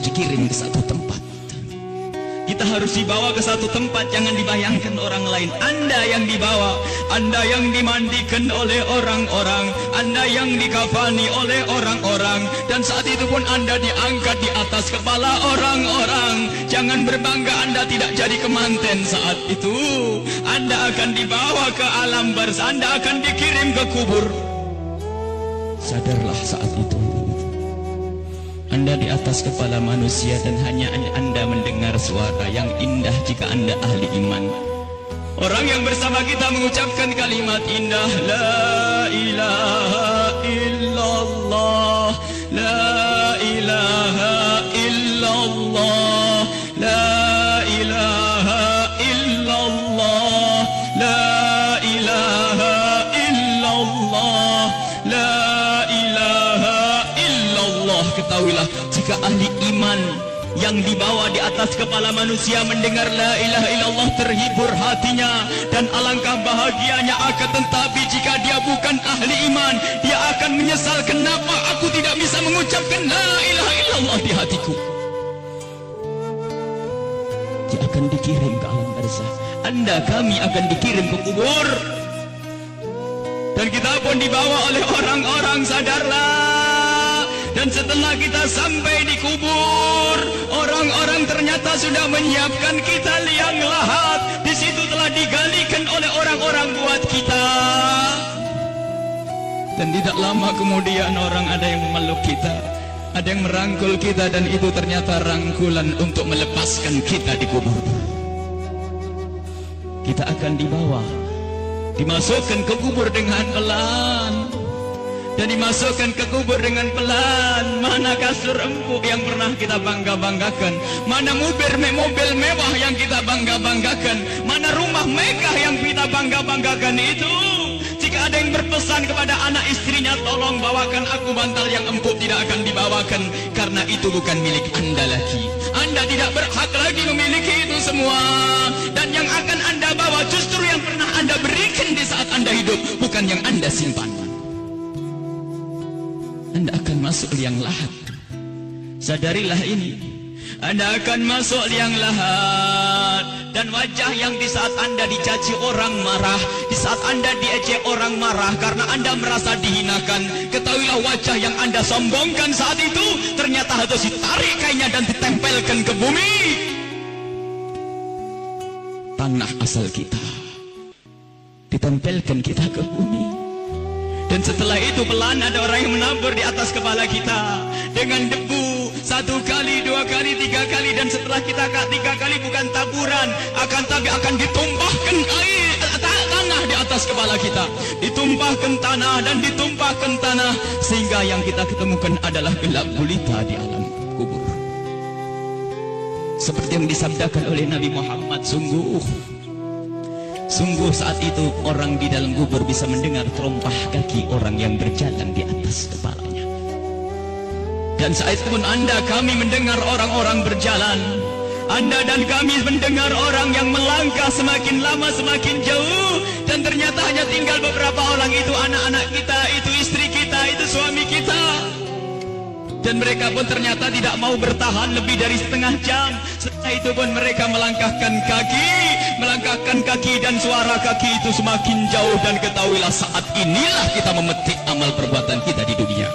Dikirim ke satu tempat. Kita harus dibawa ke satu tempat, jangan dibayangkan orang lain. Anda yang dibawa, Anda yang dimandikan oleh orang-orang, Anda yang dikafani oleh orang-orang, dan saat itu pun Anda diangkat di atas kepala orang-orang. Jangan berbangga Anda tidak jadi kemanten saat itu. Anda akan dibawa ke alam barzah, Anda akan dikirim ke kubur. Sadarlah saat itu Anda di atas kepala manusia dan hanya Anda mendengar suara yang indah jika Anda ahli iman. Orang yang bersama kita mengucapkan kalimat indah, La ilaha illallah, La ilaha illallah, La ilaha illallah, La ilaha illallah, La ilaha illallah. Ketahuilah, jika ahli iman yang dibawa di atas kepala manusia mendengar la ilaha illallah, terhibur hatinya dan alangkah bahagianya. Akan tetapi jika dia bukan ahli iman, dia akan menyesal, kenapa aku tidak bisa mengucapkan la ilaha illallah di hatiku. Dia akan dikirim ke alam barzah. Anda, kami akan dikirim ke kubur. Dan kita pun dibawa oleh orang-orang, sadarlah. Dan setelah kita sampai di kubur, orang-orang ternyata sudah menyiapkan kita liang lahat. Di situ telah digalikan oleh orang-orang buat kita. Dan tidak lama kemudian orang ada yang memeluk kita, ada yang merangkul kita, dan itu ternyata rangkulan untuk melepaskan kita di kubur. Kita akan dibawa, dimasukkan ke kubur dengan pelan. Dan dimasukkan ke kubur dengan pelan. Mana kasur empuk yang pernah kita bangga-banggakan? Mana mobil mewah yang kita bangga-banggakan? Mana rumah megah yang kita bangga-banggakan itu? Jika ada yang berpesan kepada anak istrinya, tolong bawakan aku bantal yang empuk, tidak akan dibawakan. Karena itu bukan milik Anda lagi. Anda tidak berhak lagi memiliki itu semua. Dan yang akan Anda bawa justru yang pernah Anda berikan di saat Anda hidup, bukan yang Anda simpan. Anda akan masuk liang lahat. Sadarilah ini. Anda akan masuk liang lahat. Dan wajah yang di saat Anda dicaci orang marah, di saat Anda diejek orang marah karena Anda merasa dihinakan, ketahuilah wajah yang Anda sombongkan saat itu ternyata harus ditarik kainnya dan ditempelkan ke bumi. Tanah asal kita ditempelkan kita ke bumi. Dan setelah itu pelan ada orang yang menabur di atas kepala kita dengan debu, 1 kali, 2 kali, 3 kali. Dan setelah kita 3 kali bukan taburan, tapi akan ditumpahkan air tanah di atas kepala kita. Ditumpahkan tanah dan ditumpahkan tanah, sehingga yang kita ketemukan adalah gelap gulita di alam kubur. Seperti yang disabdakan oleh Nabi Muhammad, sungguh saat itu orang di dalam kubur bisa mendengar terompah kaki orang yang berjalan di atas kepalanya. Dan saat itu pun Anda, kami mendengar orang-orang berjalan. Anda dan kami mendengar orang yang melangkah semakin lama semakin jauh. Dan ternyata hanya tinggal beberapa orang, itu anak-anak kita, itu istri kita, itu suami kita. Dan mereka pun ternyata tidak mau bertahan lebih dari setengah jam. Setelah itu pun mereka melangkahkan kaki dan suara kaki itu semakin jauh. Dan ketahuilah saat inilah kita memetik amal perbuatan kita di dunia.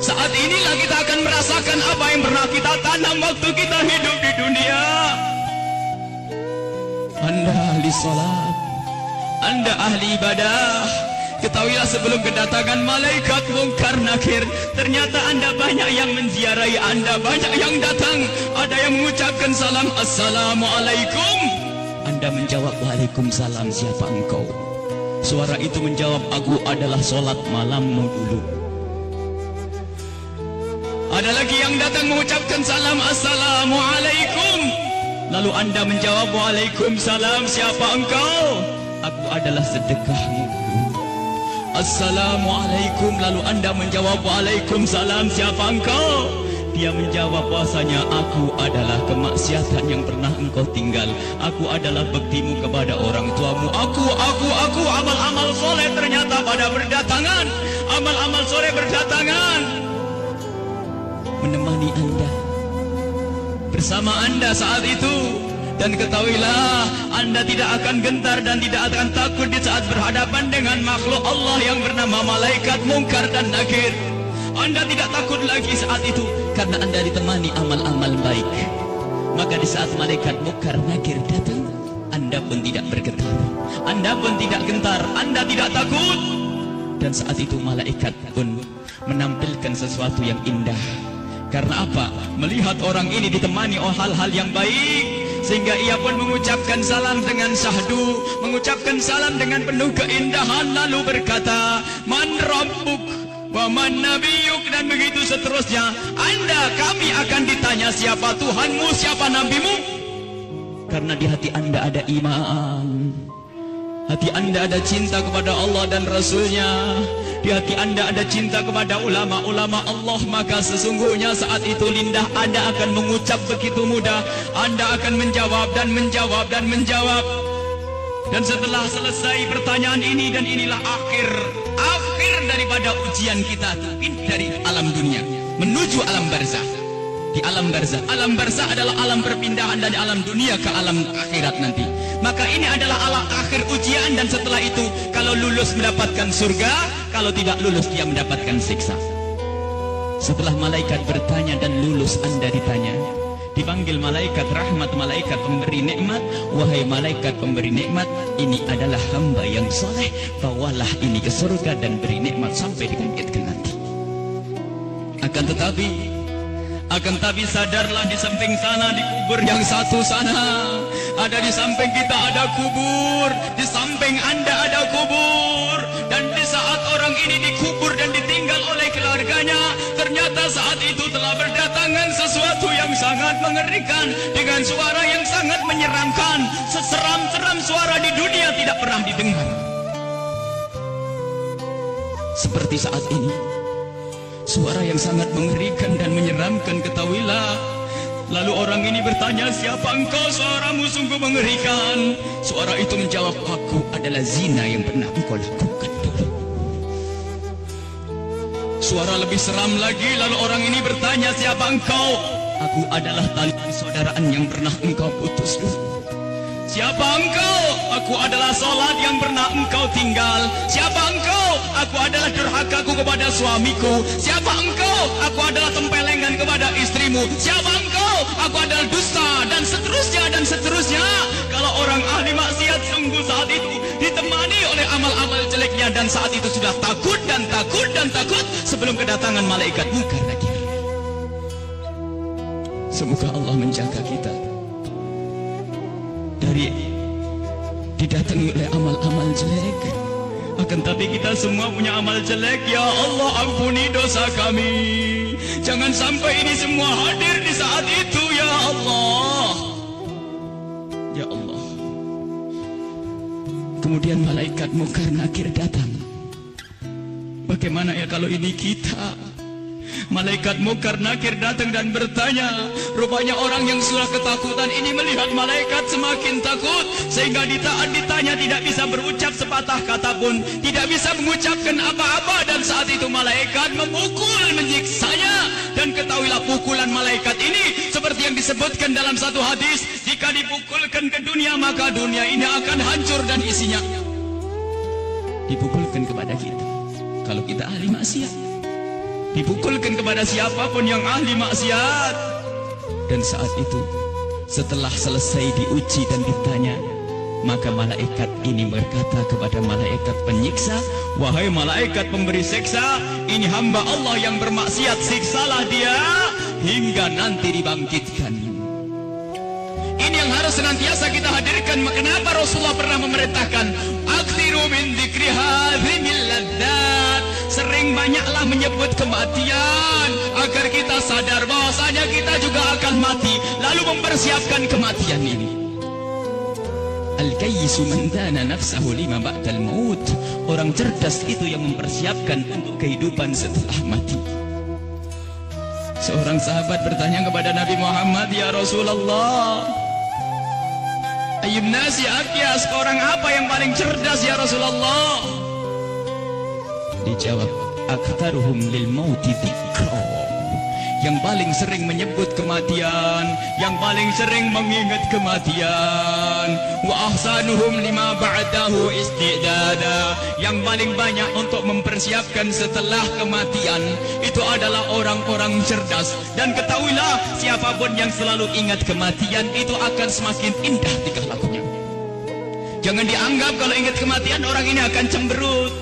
Saat inilah kita akan merasakan apa yang pernah kita tanam waktu kita hidup di dunia. Anda ahli salat, Anda ahli ibadah. Ketahuilah sebelum kedatangan malaikat mungkar nakir, ternyata Anda banyak yang menziarahi Anda, banyak yang datang. Ada yang mengucapkan salam, Assalamualaikum. Anda menjawab, Waalaikumsalam, siapa engkau? Suara itu menjawab, aku adalah solat malammu dulu. Ada lagi yang datang mengucapkan salam, Assalamualaikum. Lalu anda menjawab, waalaikumsalam, siapa engkau? Aku adalah sedekahmu. Assalamualaikum. Lalu anda menjawab, waalaikumsalam, siapa engkau? Dia menjawab bahwasanya aku adalah kemaksiatan yang pernah engkau tinggal. Aku adalah baktimu kepada orang tuamu. Aku amal-amal soleh ternyata pada berdatangan. Amal-amal soleh berdatangan menemani anda, bersama anda saat itu. Dan ketahuilah, anda tidak akan gentar dan tidak akan takut di saat berhadapan dengan makhluk Allah yang bernama malaikat Munkar dan Nakir. Anda tidak takut lagi saat itu karena anda ditemani amal-amal baik. Maka di saat malaikat Munkar Nakir datang, anda pun tidak bergetar, anda pun tidak gentar, anda tidak takut. Dan saat itu malaikat pun menampilkan sesuatu yang indah. Karena apa? Melihat orang ini ditemani oleh hal-hal yang baik, sehingga ia pun mengucapkan salam dengan syahdu, mengucapkan salam dengan penuh keindahan, lalu berkata, man rabbuk wa man nabiyuk, dan begitu seterusnya. Kami akan ditanya, siapa Tuhanmu, siapa nabimu? Karena di hati anda ada iman, hati anda ada cinta kepada Allah dan Rasulnya, di hati anda ada cinta kepada ulama-ulama Allah. Maka sesungguhnya saat itu lidah anda akan mengucap begitu mudah. Anda akan menjawab dan menjawab dan menjawab. Dan setelah selesai pertanyaan ini, dan inilah akhir daripada ujian kita dari alam dunia menuju alam barzah. Di alam barzah adalah alam perpindahan dari alam dunia ke alam akhirat nanti. Maka ini adalah alam akhir ujian, dan setelah itu kalau lulus mendapatkan surga, kalau tidak lulus dia mendapatkan siksa. Setelah malaikat bertanya dan lulus, anda ditanya, dipanggil malaikat rahmat, malaikat pemberi nikmat. Wahai malaikat pemberi nikmat, ini adalah hamba yang soleh, bawalah ini ke surga dan beri nikmat sampai dibangkitkan nanti. Akan tapi sadarlah, di samping sana, di kubur yang satu sana, ada di samping kita ada kubur, di samping anda ada kubur. Dan di saat orang ini dikubur dan ditinggal oleh keluarganya, ternyata saat itu telah berdatangan sesuatu yang sangat mengerikan, dengan suara yang sangat menyeramkan. Seseram-seram suara di dunia tidak pernah didengar seperti saat ini. Suara yang sangat mengerikan dan menyeramkan, ketahuilah. Lalu orang ini bertanya, siapa engkau? Suaramu sungguh mengerikan. Suara itu menjawab, aku adalah zina yang pernah engkau lakukan dulu. Suara lebih seram lagi. Lalu orang ini bertanya, siapa engkau? Aku adalah tali persaudaraan yang pernah engkau putus dulu. Siapa engkau? Aku adalah salat yang pernah engkau tinggal. Siapa engkau? Aku adalah durhakaku kepada suamiku. Siapa engkau? Aku adalah tempelengan kepada istrimu. Siapa engkau? Aku adalah dusta, dan seterusnya dan seterusnya. Kalau orang ahli maksiat sungguh saat itu ditemani oleh amal-amal jeleknya, dan saat itu sudah takut dan takut dan takut sebelum kedatangan malaikat Munkar Nakir. Semoga Allah menjaga kita dari didatangi oleh amal-amal jelek. Akan tapi kita semua punya amal jelek. Ya Allah, ampuni dosa kami. Jangan sampai ini semua hadir di saat itu. Ya Allah, ya Allah. Kemudian malaikat Munkar Nakir datang. Bagaimana ya kalau ini kita? Malaikat Munkar Nakir datang dan bertanya. Rupanya orang yang sudah ketakutan ini melihat malaikat semakin takut, sehingga ditanya tidak bisa berucap sepatah kata pun, tidak bisa mengucapkan apa-apa. Dan saat itu malaikat memukul, menyiksanya. Dan ketahuilah, pukulan malaikat ini seperti yang disebutkan dalam satu hadis, jika dipukulkan ke dunia, maka dunia ini akan hancur dan isinya. Dipukulkan kepada kita kalau kita ahli maksiat, dipukulkan kepada siapapun yang ahli maksiat. Dan saat itu setelah selesai diuji dan ditanya, maka malaikat ini berkata kepada malaikat penyiksa, wahai malaikat pemberi siksa, ini hamba Allah yang bermaksiat, siksalah dia hingga nanti dibangkitkan. Ini yang harus senantiasa kita hadirkan. Kenapa Rasulullah pernah memerintahkan, aktsiru min dzikri hadzimil ladzat, sering banyaklah menyebut kematian agar kita sadar bahwasanya kita juga akan mati. Lalu mempersiapkan kematian ini. Al-kayyisu man dana nafsahu lima ba'dal maut. Orang cerdas itu yang mempersiapkan untuk kehidupan setelah mati. Seorang sahabat bertanya kepada Nabi Muhammad, "Ya Rasulullah, ayyun nasi akyas, orang apa yang paling cerdas ya Rasulullah?" Dijawab, "Aktsaruhum lil mauti dzikra." Yang paling sering menyebut kematian, yang paling sering mengingat kematian. Wa ahsanuhum lima ba'dahu istidada. Yang paling banyak untuk mempersiapkan setelah kematian itu adalah orang-orang cerdas. Dan ketahuilah, siapapun yang selalu ingat kematian itu akan semakin indah tingkah lakunya. Jangan dianggap kalau ingat kematian orang ini akan cemberut.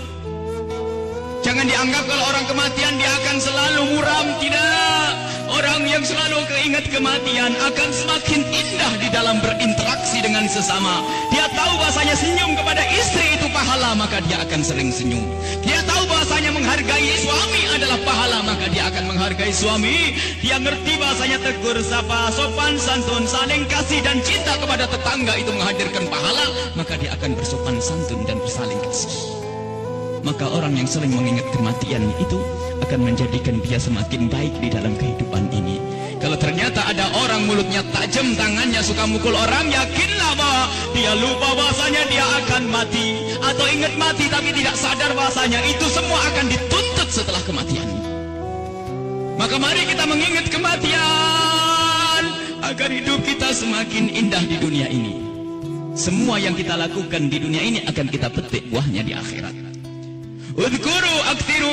Jangan dianggap kalau orang kematian dia akan selalu muram. Tidak. Orang yang selalu keingat kematian akan semakin indah di dalam berinteraksi dengan sesama. Dia tahu bahasanya senyum kepada istri itu pahala, maka dia akan sering senyum. Dia tahu bahasanya menghargai suami adalah pahala, maka dia akan menghargai suami. Dia ngerti bahasanya tegur sapa, sopan santun, saling kasih dan cinta kepada tetangga itu menghadirkan pahala, maka dia akan bersopan santun dan bersaling kasih. Maka orang yang sering mengingat kematian itu akan menjadikan dia semakin baik di dalam kehidupan ini. Kalau ternyata ada orang mulutnya tajam, tangannya suka mukul orang, yakinlah bahwa dia lupa bahasanya dia akan mati. Atau ingat mati tapi tidak sadar bahasanya itu semua akan dituntut setelah kematian. Maka mari kita mengingat kematian agar hidup kita semakin indah di dunia ini. Semua yang kita lakukan di dunia ini akan kita petik buahnya di akhirat. Udhkuru aktiru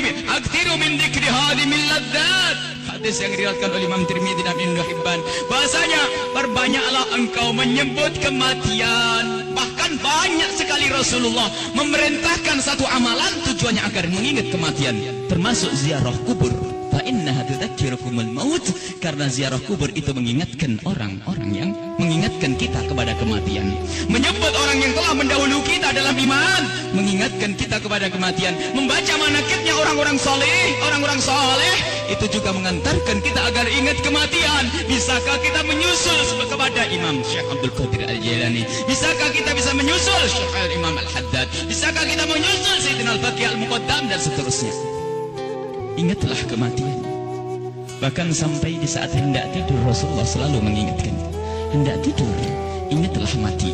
min dzikri hadimil ladzat. Hadis yang diriwayatkan oleh Imam Tirmidzi dan Ibnu Hibban. Bahasanya, perbanyaklah engkau menyebut kematian. Bahkan banyak sekali Rasulullah memerintahkan satu amalan tujuannya agar mengingat kematian, termasuk ziarah kubur. Fa innaha tudzakirukumul maut, karena ziarah kubur itu mengingatkan orang-orang yang mengingatkan kita kepada kematian. Menyebut orang yang telah mendahului kita dalam iman, mengingatkan kita kepada kematian. Membaca manaqibnya orang-orang saleh itu juga mengantarkan kita agar ingat kematian. Bisakah kita menyusul kepada Imam Syekh Abdul Qadir Al-Jailani? Bisakah kita bisa menyusul Syekh Al-Imam Al-Haddad? Bisakah kita menyusul Sayyidina Al-Baqi Al-Muqaddam dan seterusnya? Ingatlah kematian. Bahkan sampai di saat hendak tidur Rasulullah selalu mengingatkan, hendak tidur ingatlah mati.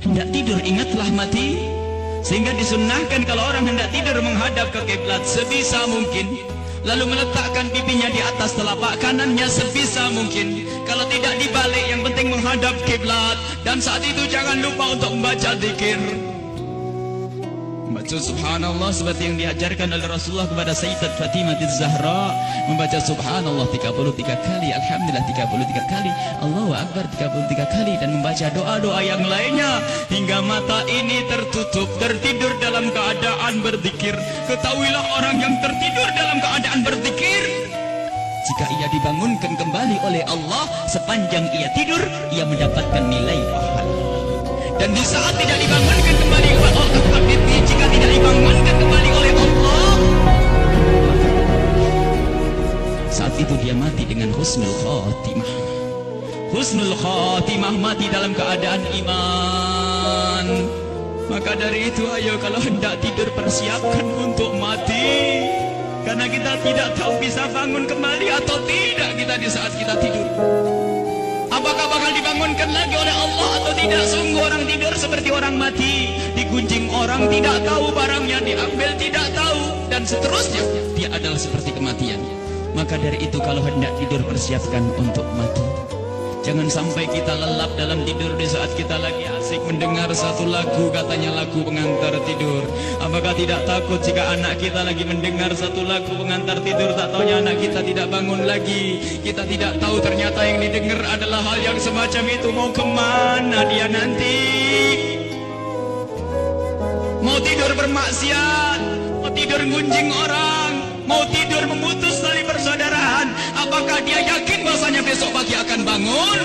Hendak tidur ingatlah mati. Sehingga disunnahkan kalau orang hendak tidur menghadap ke kiblat sebisa mungkin, lalu meletakkan pipinya di atas telapak kanannya sebisa mungkin. Kalau tidak dibalik, yang penting menghadap kiblat. Dan saat itu jangan lupa untuk membaca zikir. Membaca subhanallah seperti yang diajarkan oleh Rasulullah kepada Sayyidat Fatimah Az-Zahra. Membaca subhanallah 33 kali, alhamdulillah 33 kali, Allahu Akbar 33 kali, dan membaca doa-doa yang lainnya hingga mata ini tertutup, tertidur dalam keadaan berzikir. Ketahuilah orang yang tertidur dalam keadaan berzikir, jika ia dibangunkan kembali oleh Allah sepanjang ia tidur, ia mendapatkan nilai pahala. Dan di saat tidak dibangunkan kembali oleh Allah, jika tidak dibangunkan kembali oleh Allah, saat itu dia mati dengan husnul khatimah. Husnul khatimah, mati dalam keadaan iman. Maka dari itu, ayo kalau hendak tidur persiapkan untuk mati. Karena kita tidak tahu bisa bangun kembali atau tidak kita di saat kita tidur. Apakah bakal dibangunkan lagi oleh Allah atau tidak? Sungguh orang tidur seperti orang mati. Digunjing orang, tidak tahu barangnya diambil, tidak tahu, dan seterusnya. Dia adalah seperti kematian. Maka dari itu kalau hendak tidur persiapkan untuk mati. Jangan sampai kita lelap dalam tidur di saat kita lagi asik mendengar satu lagu, katanya lagu pengantar tidur. Apakah tidak takut jika anak kita lagi mendengar satu lagu pengantar tidur, tak taunya anak kita tidak bangun lagi. Kita tidak tahu ternyata yang didengar adalah hal yang semacam itu. Mau kemana dia nanti? Mau tidur bermaksiat, mau tidur gunjing orang, mau tidur memutus tali persaudaraan. Apakah dia yakin bahasanya besok pagi akan bangun?